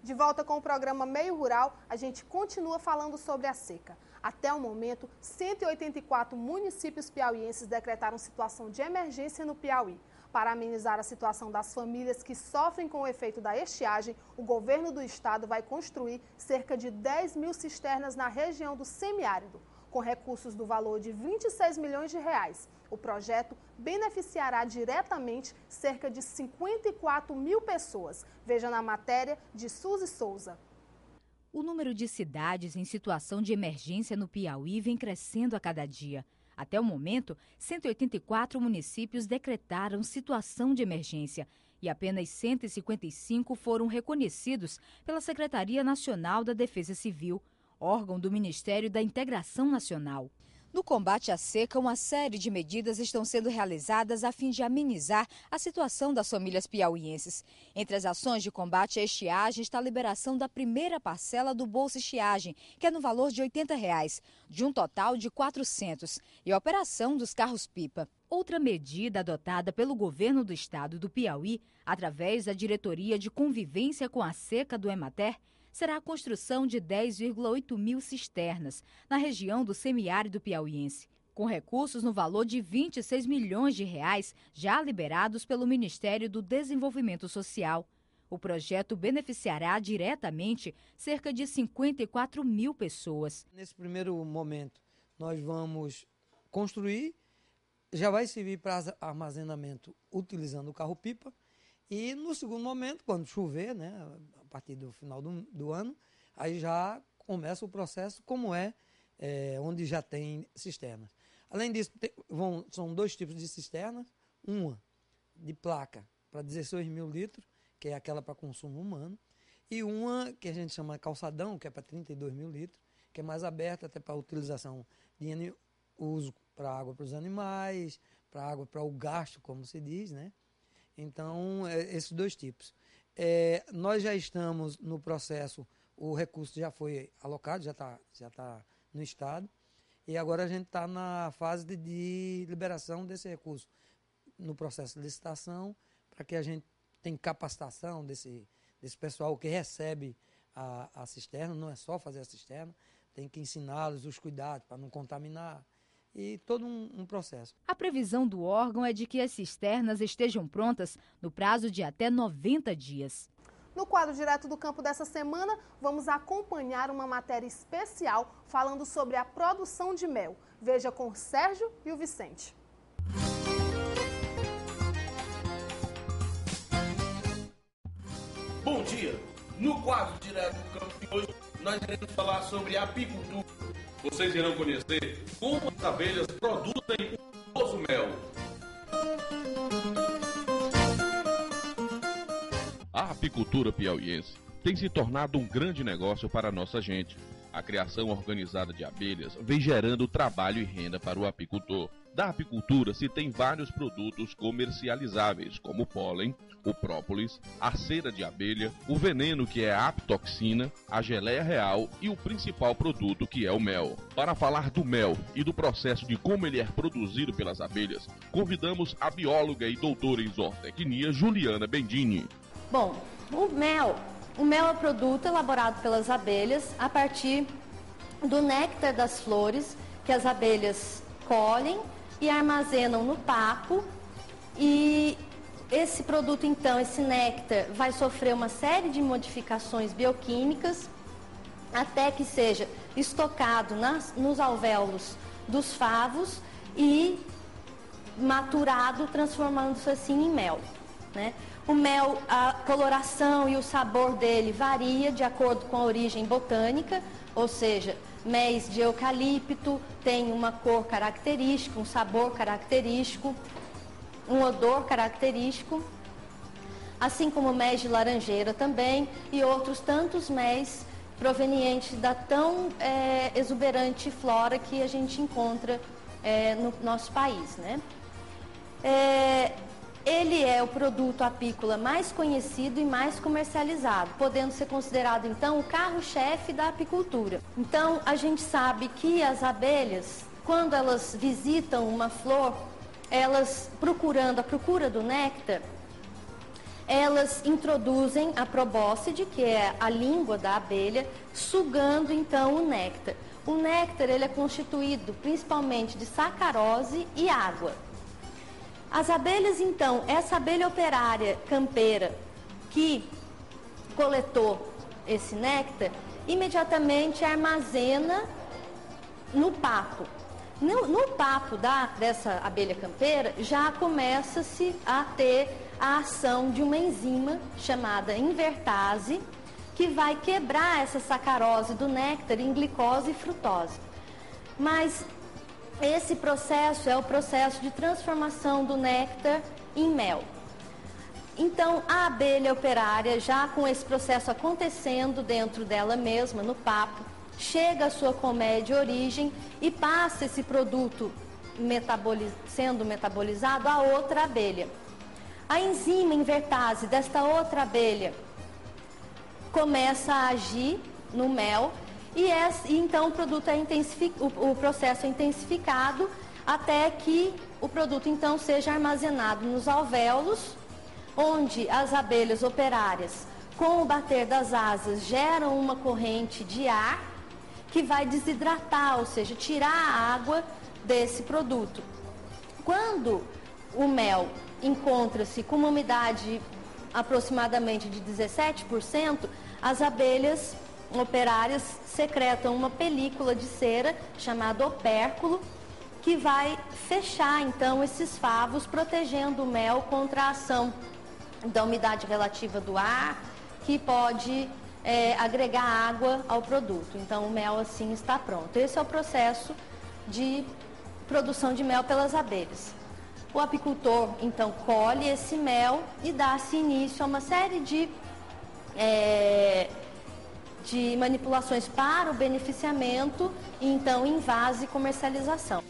De volta com o programa Meio Rural, a gente continua falando sobre a seca. Até o momento, 184 municípios piauienses decretaram situação de emergência no Piauí. Para amenizar a situação das famílias que sofrem com o efeito da estiagem, o governo do estado vai construir cerca de 10 mil cisternas na região do semiárido, com recursos do valor de 26 milhões de reais. O projeto beneficiará diretamente cerca de 54 mil pessoas. Veja na matéria de Suzy Souza. O número de cidades em situação de emergência no Piauí vem crescendo a cada dia. Até o momento, 184 municípios decretaram situação de emergência e apenas 155 foram reconhecidos pela Secretaria Nacional da Defesa Civil, órgão do Ministério da Integração Nacional. No combate à seca, uma série de medidas estão sendo realizadas a fim de amenizar a situação das famílias piauienses. Entre as ações de combate à estiagem está a liberação da primeira parcela do Bolsa Estiagem, que é no valor de R$ 80, de um total de 400, e a operação dos carros-pipa. Outra medida adotada pelo governo do estado do Piauí, através da Diretoria de Convivência com a Seca do Emater, será a construção de 10,8 mil cisternas na região do semiárido piauiense, com recursos no valor de 26 milhões de reais já liberados pelo Ministério do Desenvolvimento Social. O projeto beneficiará diretamente cerca de 54 mil pessoas. Nesse primeiro momento, nós vamos construir, já vai servir para armazenamento utilizando o carro-pipa. E no segundo momento, quando chover, né, a partir do final do ano, aí já começa o processo como onde já tem cisternas. Além disso, são dois tipos de cisternas, uma de placa para 16 mil litros, que é aquela para consumo humano, e uma que a gente chama calçadão, que é para 32 mil litros, que é mais aberta até para utilização de uso para água para os animais, para água para o gasto, como se diz, né? Então, esses dois tipos. Nós já estamos no processo, o recurso já foi alocado, já tá no estado, e agora a gente está na fase de liberação desse recurso, no processo de licitação, para que a gente tenha capacitação desse pessoal que recebe a cisterna, não é só fazer a cisterna, tem que ensiná-los os cuidados para não contaminar, e todo um processo. A previsão do órgão é de que as cisternas estejam prontas no prazo de até 90 dias. No quadro direto do campo dessa semana, vamos acompanhar uma matéria especial falando sobre a produção de mel. Veja com o Sérgio e o Vicente. Bom dia! No quadro direto do campo de hoje, nós iremos falar sobre apicultura. Vocês irão conhecer como as abelhas produzem um famoso mel. A apicultura piauiense tem se tornado um grande negócio para a nossa gente. A criação organizada de abelhas vem gerando trabalho e renda para o apicultor. Da apicultura se tem vários produtos comercializáveis, como o pólen, o própolis, a cera de abelha, o veneno que é a apitoxina, a geleia real e o principal produto que é o mel. Para falar do mel e do processo de como ele é produzido pelas abelhas, convidamos a bióloga e doutora em zootecnia Juliana Bendini. Bom, o mel é um produto elaborado pelas abelhas a partir do néctar das flores que as abelhas colhem e armazenam no papo, e esse produto, então, esse néctar, vai sofrer uma série de modificações bioquímicas até que seja estocado nos alvéolos dos favos e maturado, transformando-se assim em mel, né? O mel, a coloração e o sabor dele varia de acordo com a origem botânica, ou seja, méis de eucalipto tem uma cor característica, um sabor característico, um odor característico, assim como méis de laranjeira também e outros tantos méis provenientes da tão exuberante flora que a gente encontra no nosso país, né? Ele é o produto apícola mais conhecido e mais comercializado, podendo ser considerado, então, o carro-chefe da apicultura. Então, a gente sabe que as abelhas, quando elas visitam uma flor, elas procura do néctar, elas introduzem a probóscide, que é a língua da abelha, sugando então o néctar. O néctar ele é constituído principalmente de sacarose e água. As abelhas então, essa abelha operária campeira que coletou esse néctar, imediatamente armazena no papo. No papo dessa abelha campeira já começa-se a ter a ação de uma enzima chamada invertase, que vai quebrar essa sacarose do néctar em glicose e frutose. Mas esse processo é o processo de transformação do néctar em mel. Então, a abelha operária, já com esse processo acontecendo dentro dela mesma, no papo, chega à sua colmeia de origem e passa esse produto sendo metabolizado a outra abelha. A enzima invertase desta outra abelha começa a agir no mel e então o processo é intensificado até que o produto então seja armazenado nos alvéolos, onde as abelhas operárias, com o bater das asas, geram uma corrente de ar que vai desidratar, ou seja, tirar a água desse produto. Quando o mel encontra-se com uma umidade aproximadamente de 17%, as abelhas operárias secretam uma película de cera chamada opérculo, que vai fechar então esses favos, protegendo o mel contra a ação da umidade relativa do ar, que pode agregar água ao produto. Então o mel assim está pronto. Esse é o processo de produção de mel pelas abelhas. O apicultor então colhe esse mel e dá-se início a uma série de manipulações para o beneficiamento e então invase e comercialização.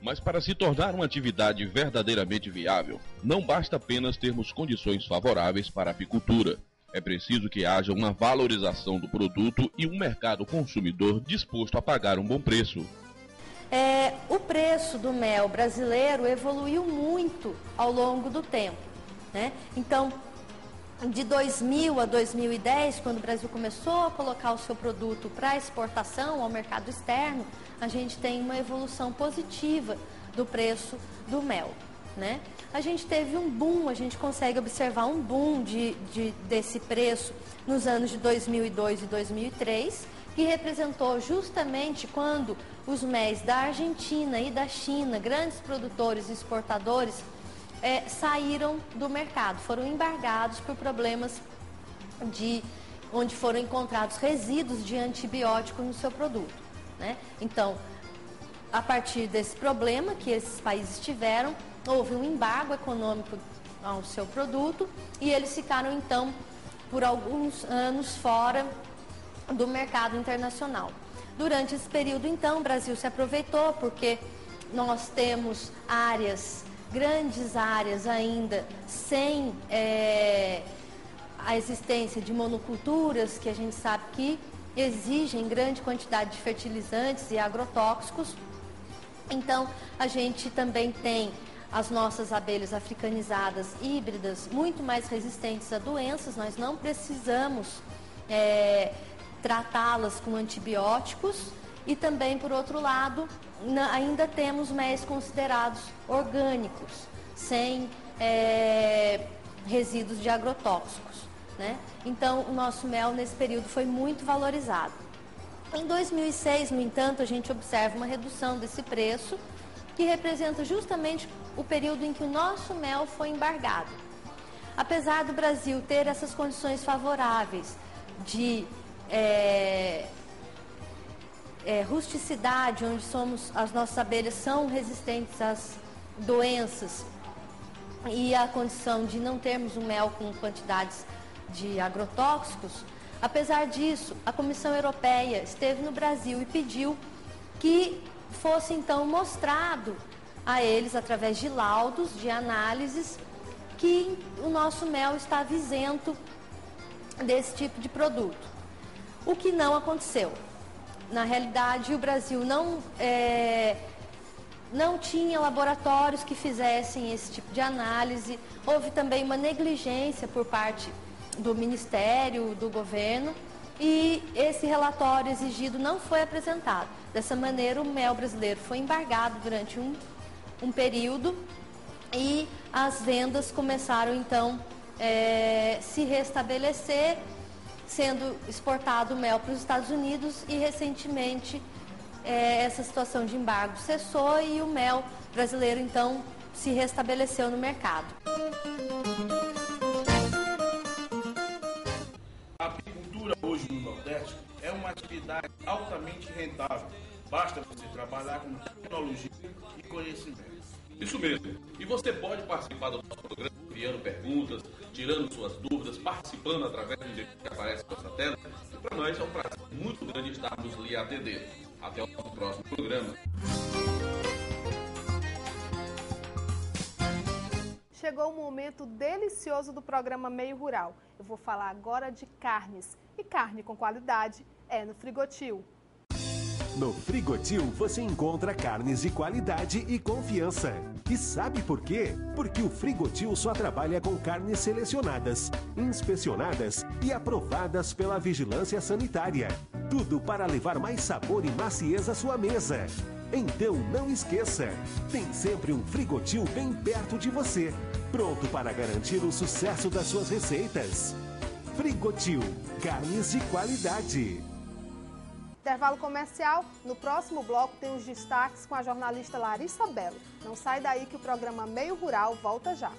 Mas para se tornar uma atividade verdadeiramente viável, não basta apenas termos condições favoráveis para a apicultura. É preciso que haja uma valorização do produto e um mercado consumidor disposto a pagar um bom preço. O preço do mel brasileiro evoluiu muito ao longo do tempo, né? Então, de 2000 a 2010, quando o Brasil começou a colocar o seu produto para exportação ao mercado externo, a gente tem uma evolução positiva do preço do mel, né? A gente teve um boom, a gente consegue observar um boom desse preço nos anos de 2002 e 2003, que representou justamente quando os méis da Argentina e da China, grandes produtores e exportadores, saíram do mercado, foram embargados por problemas onde foram encontrados resíduos de antibiótico no seu produto, né? Então, a partir desse problema que esses países tiveram, houve um embargo econômico ao seu produto e eles ficaram então por alguns anos fora do mercado internacional. Durante esse período então o Brasil se aproveitou porque nós temos grandes áreas ainda sem a existência de monoculturas, que a gente sabe que exigem grande quantidade de fertilizantes e agrotóxicos. Então a gente também tem as nossas abelhas africanizadas híbridas muito mais resistentes a doenças, nós não precisamos tratá-las com antibióticos e também, por outro lado, ainda temos méis considerados orgânicos, sem resíduos de agrotóxicos, né? Então, o nosso mel nesse período foi muito valorizado. Em 2006, no entanto, a gente observa uma redução desse preço, que representa justamente o período em que o nosso mel foi embargado. Apesar do Brasil ter essas condições favoráveis de rusticidade, onde as nossas abelhas são resistentes às doenças, e a condição de não termos um mel com quantidades de agrotóxicos, apesar disso, a Comissão Europeia esteve no Brasil e pediu que fosse então mostrado a eles, através de laudos, de análises, que o nosso mel estava isento desse tipo de produto. O que não aconteceu. Na realidade, o Brasil não tinha laboratórios que fizessem esse tipo de análise. Houve também uma negligência por parte do Ministério, do governo, e esse relatório exigido não foi apresentado. Dessa maneira, o mel brasileiro foi embargado durante um período e as vendas começaram, então, se restabelecer, sendo exportado o mel para os Estados Unidos e, recentemente, essa situação de embargo cessou e o mel brasileiro, então, se restabeleceu no mercado. A apicultura hoje no Nordeste é uma atividade altamente rentável. Basta você trabalhar com tecnologia e conhecimento. Isso mesmo. E você pode participar do nosso programa enviando perguntas, tirando suas dúvidas, participando através do jeito que aparece na nossa tela. E para nós é um prazer muito grande estarmos lhe atendendo. Até o nosso próximo programa. Chegou o momento delicioso do programa Meio Rural. Eu vou falar agora de carnes. E carne com qualidade é no Frigotil. No Frigotil você encontra carnes de qualidade e confiança. E sabe por quê? Porque o Frigotil só trabalha com carnes selecionadas, inspecionadas e aprovadas pela Vigilância Sanitária. Tudo para levar mais sabor e macieza à sua mesa. Então não esqueça, tem sempre um Frigotil bem perto de você, pronto para garantir o sucesso das suas receitas. Frigotil, carnes de qualidade. Intervalo comercial. No próximo bloco tem os destaques com a jornalista Larissa Belo. Não sai daí que o programa Meio Rural volta já.